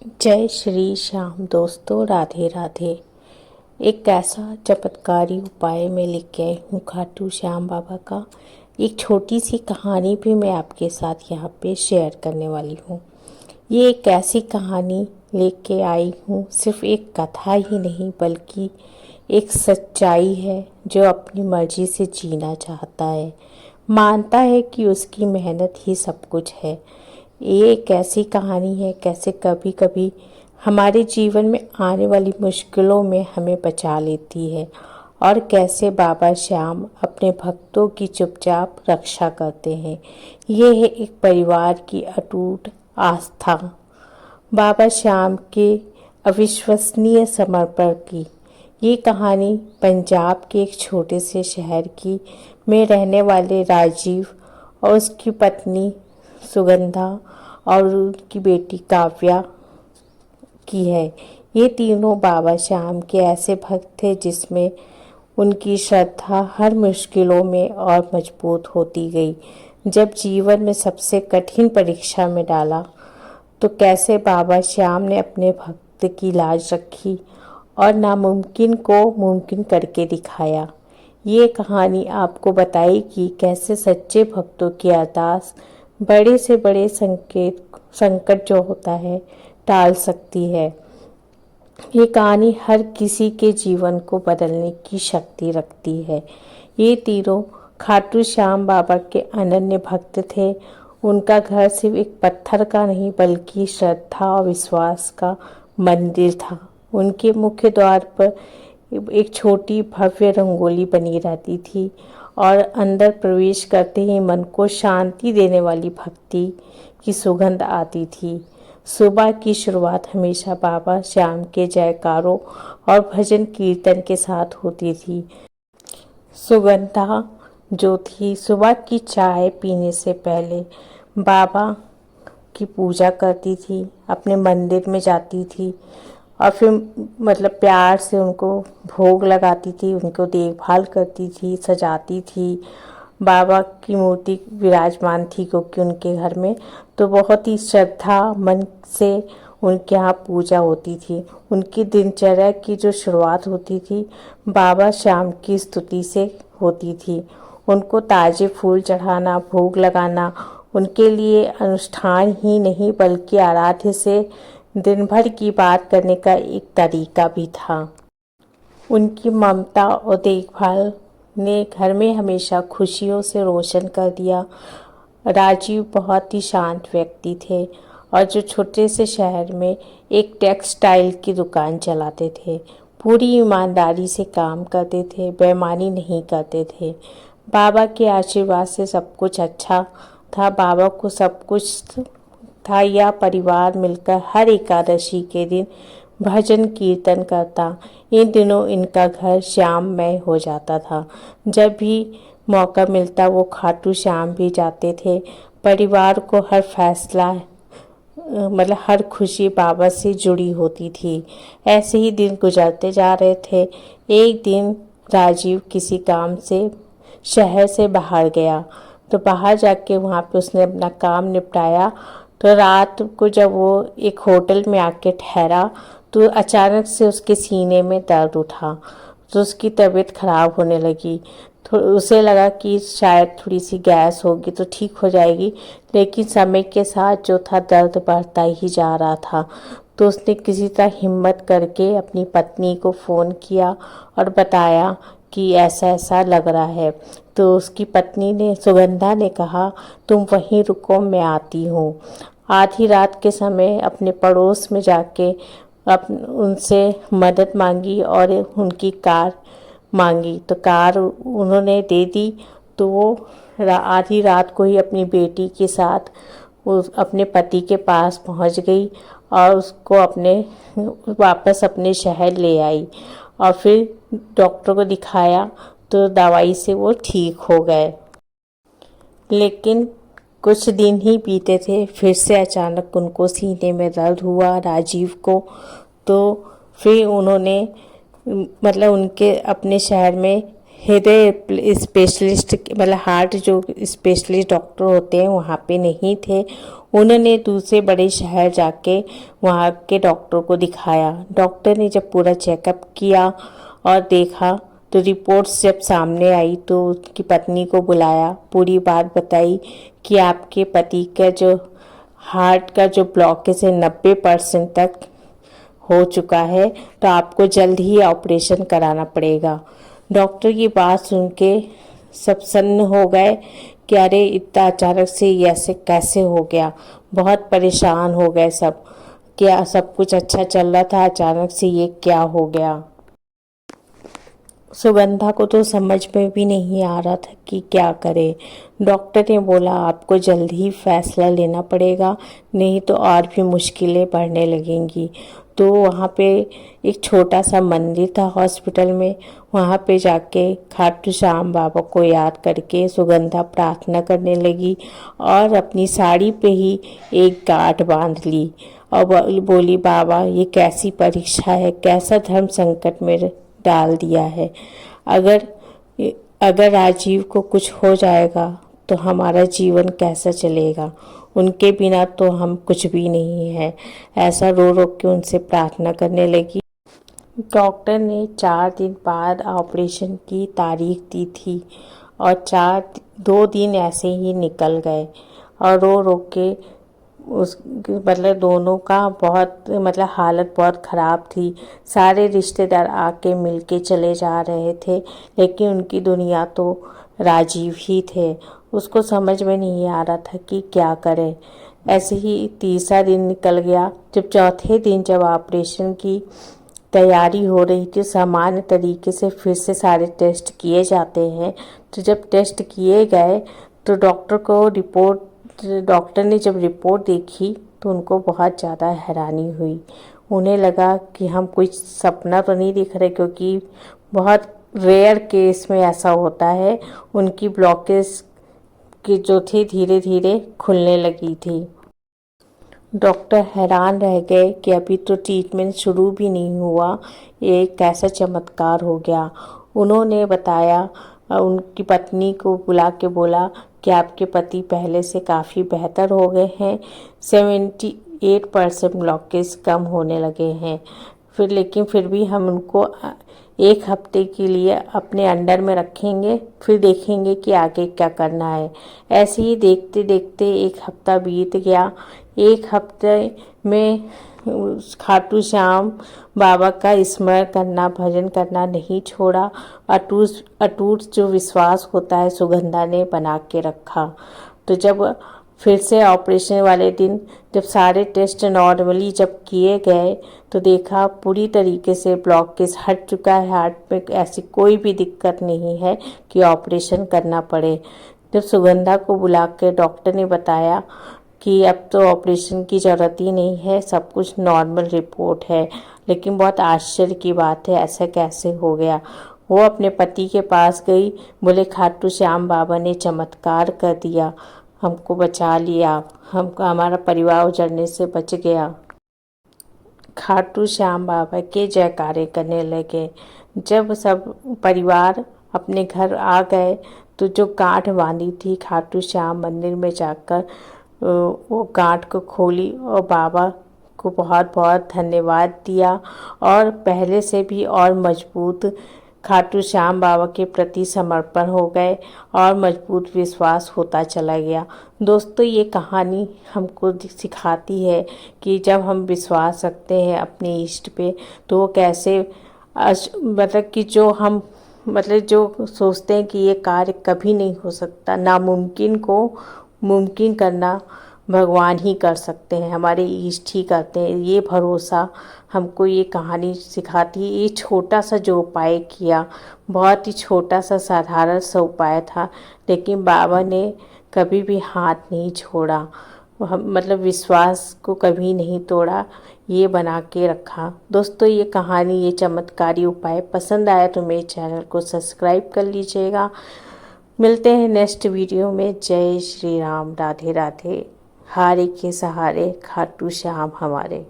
जय श्री श्याम दोस्तों, राधे राधे। एक ऐसा चमत्कारी उपाय मैं लेके आई हूँ खाटू श्याम बाबा का। एक छोटी सी कहानी भी मैं आपके साथ यहाँ पे शेयर करने वाली हूँ। ये एक ऐसी कहानी लेके आई हूँ, सिर्फ एक कथा ही नहीं बल्कि एक सच्चाई है। जो अपनी मर्जी से जीना चाहता है, मानता है कि उसकी मेहनत ही सब कुछ है। ये एक ऐसी कहानी है कैसे कभी कभी हमारे जीवन में आने वाली मुश्किलों में हमें बचा लेती है, और कैसे बाबा श्याम अपने भक्तों की चुपचाप रक्षा करते हैं। ये है एक परिवार की अटूट आस्था, बाबा श्याम के अविश्वसनीय समर्पण की। ये कहानी पंजाब के एक छोटे से शहर की में रहने वाले राजीव और उसकी पत्नी सुगंधा और उनकी बेटी काव्या की है। ये तीनों बाबा श्याम के ऐसे भक्त थे जिसमें उनकी श्रद्धा हर मुश्किलों में और मजबूत होती गई। जब जीवन में सबसे कठिन परीक्षा में डाला तो कैसे बाबा श्याम ने अपने भक्त की लाज रखी और नामुमकिन को मुमकिन करके दिखाया। ये कहानी आपको बताएगी कैसे सच्चे भक्तों की अरदास बड़े से बड़े संकट जो होता है टाल सकती है। ये कहानी हर किसी के जीवन को बदलने की शक्ति रखती है। ये तीनों खाटू श्याम बाबा के अनन्य भक्त थे। उनका घर सिर्फ एक पत्थर का नहीं बल्कि श्रद्धा और विश्वास का मंदिर था। उनके मुख्य द्वार पर एक छोटी भव्य रंगोली बनी रहती थी और अंदर प्रवेश करते ही मन को शांति देने वाली भक्ति की सुगंध आती थी। सुबह की शुरुआत हमेशा बाबा श्याम के जयकारों और भजन कीर्तन के साथ होती थी। सुगंधा जो थी सुबह की चाय पीने से पहले बाबा की पूजा करती थी, अपने मंदिर में जाती थी और फिर प्यार से उनको भोग लगाती थी, उनको देखभाल करती थी, सजाती थी। बाबा की मूर्ति विराजमान थी क्योंकि उनके घर में तो बहुत ही श्रद्धा मन से उनके यहाँ पूजा होती थी। उनकी दिनचर्या की जो शुरुआत होती थी बाबा श्याम की स्तुति से होती थी। उनको ताज़े फूल चढ़ाना, भोग लगाना उनके लिए अनुष्ठान ही नहीं बल्कि आराध्य से दिन भर की बात करने का एक तरीका भी था। उनकी ममता और देखभाल ने घर में हमेशा खुशियों से रोशन कर दिया। राजीव बहुत ही शांत व्यक्ति थे और जो छोटे से शहर में एक टेक्सटाइल की दुकान चलाते थे। पूरी ईमानदारी से काम करते थे, बेईमानी नहीं करते थे। बाबा के आशीर्वाद से सब कुछ अच्छा था। बाबा को सब कुछ था। यह परिवार मिलकर हर एकादशी के दिन भजन कीर्तन करता। इन दिनों इनका घर श्याममय हो जाता था। जब भी मौका मिलता वो खाटू श्याम भी जाते थे। परिवार को हर फैसला हर खुशी बाबा से जुड़ी होती थी। ऐसे ही दिन गुजरते जा रहे थे। एक दिन राजीव किसी काम से शहर से बाहर गया, तो बाहर जाके वहाँ पे उसने अपना काम निपटाया। तो रात को जब वो एक होटल में आके ठहरा तो अचानक से उसके सीने में दर्द उठा, तो उसकी तबीयत खराब होने लगी। तो उसे लगा कि शायद थोड़ी सी गैस होगी तो ठीक हो जाएगी, लेकिन समय के साथ जो था दर्द बढ़ता ही जा रहा था। तो उसने किसी तरह हिम्मत करके अपनी पत्नी को फ़ोन किया और बताया कि ऐसा ऐसा लग रहा है। तो उसकी पत्नी ने सुगंधा ने कहा तुम वहीं रुको, मैं आती हूँ। आधी रात के समय अपने पड़ोस में जाके उनसे मदद मांगी और उनकी कार मांगी, तो कार उन्होंने दे दी। तो वो आधी रात को ही अपनी बेटी के साथ अपने पति के पास पहुंच गई और उसको वापस अपने शहर ले आई और फिर डॉक्टर को दिखाया तो दवाई से वो ठीक हो गए। लेकिन कुछ दिन ही बीते थे, फिर से अचानक उनको सीने में दर्द हुआ राजीव को। तो फिर उन्होंने उनके अपने शहर में हृदय स्पेशलिस्ट मतलब हार्ट जो स्पेशलिस्ट डॉक्टर होते हैं वहाँ पे नहीं थे। उन्होंने दूसरे बड़े शहर जाके वहाँ के डॉक्टर को दिखाया। डॉक्टर ने जब पूरा चेकअप किया और देखा तो रिपोर्ट्स जब सामने आई तो उसकी पत्नी को बुलाया, पूरी बात बताई कि आपके पति का जो हार्ट का जो ब्लॉकेज है 90% तक हो चुका है, तो आपको जल्द ही ऑपरेशन कराना पड़ेगा। डॉक्टर की बात सुन के सब सन्न हो गए कि अरे इतना अचानक से ये ऐसे कैसे हो गया। बहुत परेशान हो गए सब, क्या सब कुछ अच्छा चल रहा था, अचानक से ये क्या हो गया। सुगंधा को तो समझ में भी नहीं आ रहा था कि क्या करे। डॉक्टर ने बोला आपको जल्द ही फैसला लेना पड़ेगा, नहीं तो और भी मुश्किलें बढ़ने लगेंगी। तो वहाँ पे एक छोटा सा मंदिर था हॉस्पिटल में, वहाँ पे जाके खाटू श्याम बाबा को याद करके सुगंधा प्रार्थना करने लगी और अपनी साड़ी पे ही एक गांठ बांध ली और बोली बाबा ये कैसी परीक्षा है, कैसा धर्म संकट में डाल दिया है। अगर अगर राजीव को कुछ हो जाएगा तो हमारा जीवन कैसा चलेगा, उनके बिना तो हम कुछ भी नहीं है। ऐसा रो रो के उनसे प्रार्थना करने लगी। डॉक्टर ने 4 दिन बाद ऑपरेशन की तारीख दी थी और 2 दिन ऐसे ही निकल गए और रो रो के उस मतलब दोनों का बहुत मतलब हालत बहुत ख़राब थी। सारे रिश्तेदार आके मिलके चले जा रहे थे, लेकिन उनकी दुनिया तो राजीव ही थे। उसको समझ में नहीं आ रहा था कि क्या करे। ऐसे ही तीसरा दिन निकल गया। जब चौथे दिन जब ऑपरेशन की तैयारी हो रही थी, सामान्य तरीके से फिर से सारे टेस्ट किए जाते हैं। तो जब टेस्ट किए गए तो डॉक्टर ने जब रिपोर्ट देखी तो उनको बहुत ज़्यादा हैरानी हुई। उन्हें लगा कि हम कोई सपना तो नहीं दिख रहे, क्योंकि बहुत रेयर केस में ऐसा होता है। उनकी ब्लॉकेज की जो थी धीरे धीरे खुलने लगी थी। डॉक्टर हैरान रह गए कि अभी तो ट्रीटमेंट शुरू भी नहीं हुआ, ये कैसा चमत्कार हो गया। उन्होंने बताया, उनकी पत्नी को बुला के बोला कि आपके पति पहले से काफ़ी बेहतर हो गए हैं, 78% ब्लॉकेज कम होने लगे हैं। लेकिन फिर भी हम उनको 1 हफ्ते के लिए अपने अंडर में रखेंगे, फिर देखेंगे कि आगे क्या करना है। ऐसे ही देखते देखते 1 हफ्ता बीत गया। 1 हफ्ते में खाटू श्याम बाबा का स्मरण करना, भजन करना नहीं छोड़ा। अटूट जो विश्वास होता है सुगंधा ने बना के रखा। तो जब फिर से ऑपरेशन वाले दिन जब सारे टेस्ट नॉर्मली जब किए गए तो देखा पूरी तरीके से ब्लॉकेज हट चुका है, हार्ट में ऐसी कोई भी दिक्कत नहीं है कि ऑपरेशन करना पड़े। जब सुगंधा को बुला के डॉक्टर ने बताया कि अब तो ऑपरेशन की ज़रूरत ही नहीं है, सब कुछ नॉर्मल रिपोर्ट है। लेकिन बहुत आश्चर्य की बात है, ऐसा कैसे हो गया। वो अपने पति के पास गई, बोले खाटू श्याम बाबा ने चमत्कार कर दिया, हमको बचा लिया, हमारा परिवार उजड़ने से बच गया। खाटू श्याम बाबा के जयकारे करने लगे। जब सब परिवार अपने घर आ गए तो जो गांठ बांधी थी खाटू श्याम मंदिर में जाकर वो गांठ को खोली और बाबा को बहुत बहुत धन्यवाद दिया और पहले से भी और मजबूत खाटू श्याम बाबा के प्रति समर्पण हो गए और मजबूत विश्वास होता चला गया। दोस्तों, ये कहानी हमको सिखाती है कि जब हम विश्वास रखते हैं अपने इष्ट पे तो वो कैसे मतलब कि जो सोचते हैं कि ये कार्य कभी नहीं हो सकता, नामुमकिन को मुमकिन करना भगवान ही कर सकते हैं, हमारे इष्ट ही करते हैं। ये भरोसा हमको ये कहानी सिखाती है। ये छोटा सा जो उपाय किया, बहुत ही छोटा सा साधारण सा उपाय था, लेकिन बाबा ने कभी भी हाथ नहीं छोड़ा, मतलब विश्वास को कभी नहीं तोड़ा, ये बना के रखा। दोस्तों, ये कहानी, ये चमत्कारी उपाय पसंद आया तो मेरे चैनल को सब्सक्राइब कर लीजिएगा। मिलते हैं नेक्स्ट वीडियो में। जय श्री राम, राधे राधे। हारे के सहारे खाटू श्याम हमारे।